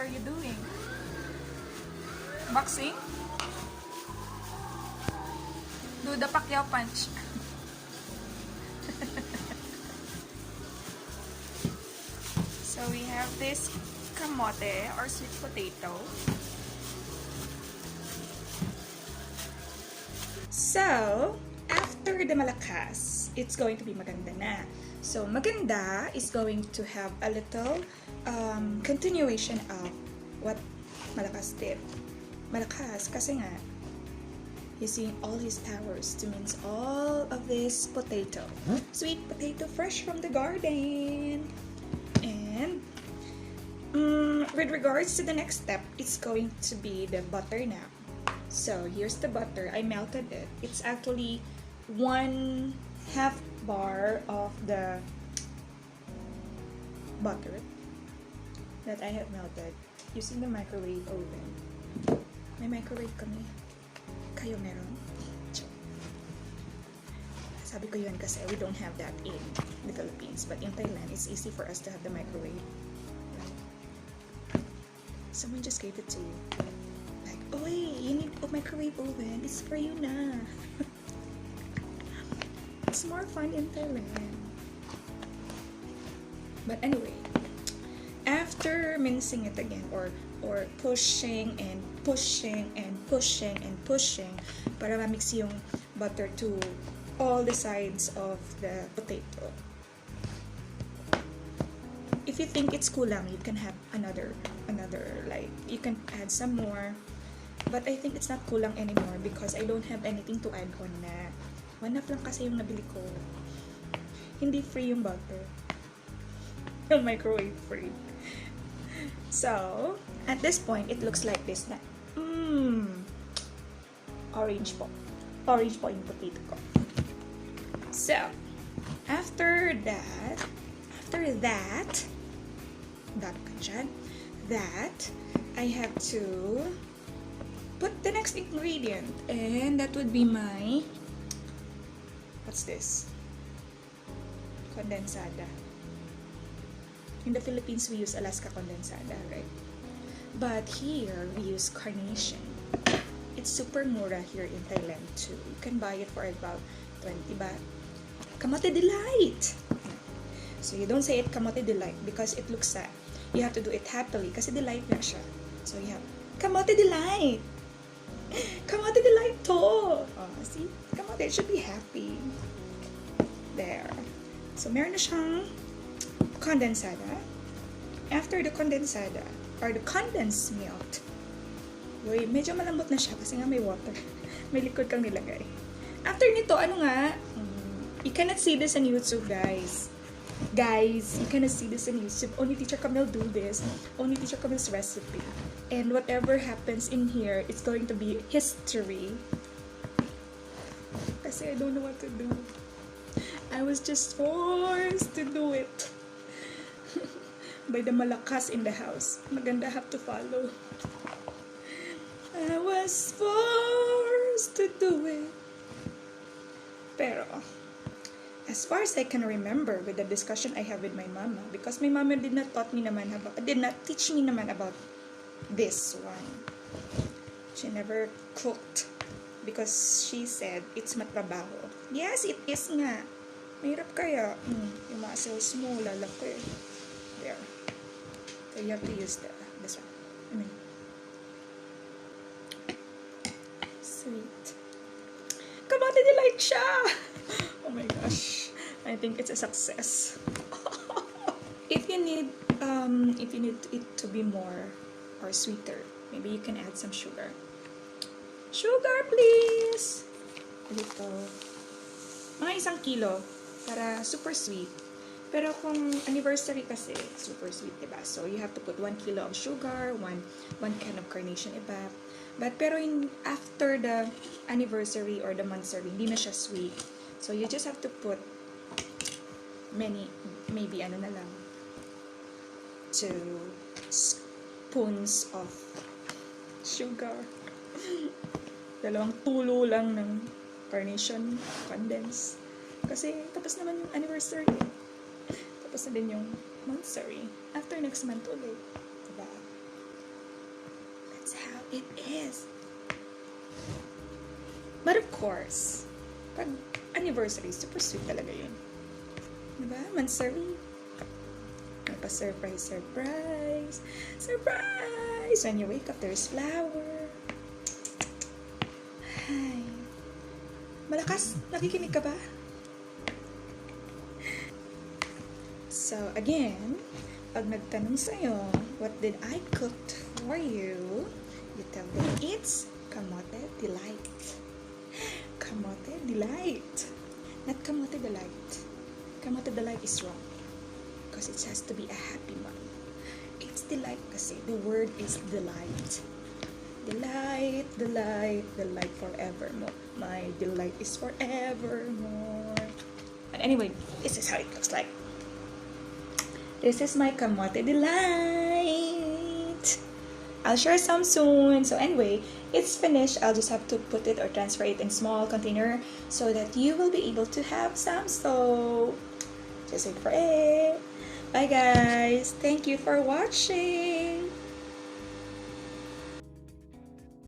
are you doing? Boxing? Do the Pacquiao punch. So we have this camote or sweet potato. So, after the malakas, it's going to be maganda na. So, maganda is going to have a little continuation of what malakas did. Malakas, kasi nga, using all his powers to mince all of this potato. Sweet potato fresh from the garden. And with regards to the next step, it's going to be the butter now. So here's the butter. I melted it. It's actually 1/2 bar of the butter that I have melted using the microwave oven. May microwave kami. Kayo meron? Sabi ko yun kasi we don't have that in the Philippines. But in Thailand, it's easy for us to have the microwave. Someone just gave it to you. Like, oh hey, you need a microwave oven. It's for you na. It's more fun in Thailand. But anyway, after mincing it again, or pushing and pushing and pushing and pushing para ma-mix yung butter to all the sides of the potato. If you think it's kulang, you can have another like you can add some more. But I think it's not kulang anymore because I don't have anything to add on na. 1/2 lang kasi yung nabili ko. Hindi free yung butter. Yung microwave free. So, at this point, it looks like this na. Orange po. Orange po yung potato ko. So, after that, I have to put the next ingredient, and that would be my, what's this? Condensada. In the Philippines, we use Alaska condensada, right? But here, we use carnation. It's super mura here in Thailand too. You can buy it for about 20 baht. Kamote delight! So you don't say it kamote delight because it looks sad. You have to do it happily kasi delight na siya. So you have kamote delight! Kamote delight to! Oh, see? Kamote should be happy. There. So meron na siyang condensada. After the condensada, or the condensed milk, uy, medyo malambot na siya kasi nga may water. May liquid kang nilagay. After nito, ano nga? You cannot see this on YouTube, guys. Guys, you cannot see this on YouTube. Only Teacher Camille do this. Only Teacher Camille's recipe. And whatever happens in here, it's going to be history. Kasi I don't know what to do. I was just forced to do it. By the malakas in the house. Maganda have to follow. I was forced to do it. Pero, as far as I can remember with the discussion I have with my mama, because my mama did not teach me naman about this one. She never cooked because she said it's matrabaho. Yes, it is nga. Mahirap kaya. Yung muscles mo, lalaki. There. So you have to use this one. Sweet. Kamote delight siya! Oh my gosh. I think it's a success. If you need it to be more or sweeter, maybe you can add some sugar. Sugar, please! Ito. Mga 1 kilo para super sweet. Pero kung anniversary kasi, super sweet, diba? So, you have to put 1 kilo of sugar, one can of carnation iba. Pero after the anniversary or the monthsary, hindi na siya sweet. So, you just have to put maybe 2 spoons of sugar. 2 tulo lang ng carnation condense. Kasi, tapos naman yung anniversary. Tapos na din yung monthsary. After next month ulit. Diba? That's how it is. But of course, pag anniversary, super sweet talaga yun. Diba? Mansari. May pa-surprise, surprise. Surprise! When you wake up, there's flower. Hi. Malakas, nakikinig ka ba? So, again, pag nagtanong sa'yo, what did I cook for you? You tell them it's Camote Delight. Camote Delight. Not Camote Delight. Camote Delight is wrong. Because it has to be a happy month. It's delight kasi. The word is delight. Delight, delight, delight forevermore. My delight is forevermore. But anyway, this is how it looks like. This is my Camote Delight. I'll share some soon. So anyway, it's finished. I'll just have to put it or transfer it in small container so that you will be able to have some. So just wait for it. Bye guys. Thank you for watching.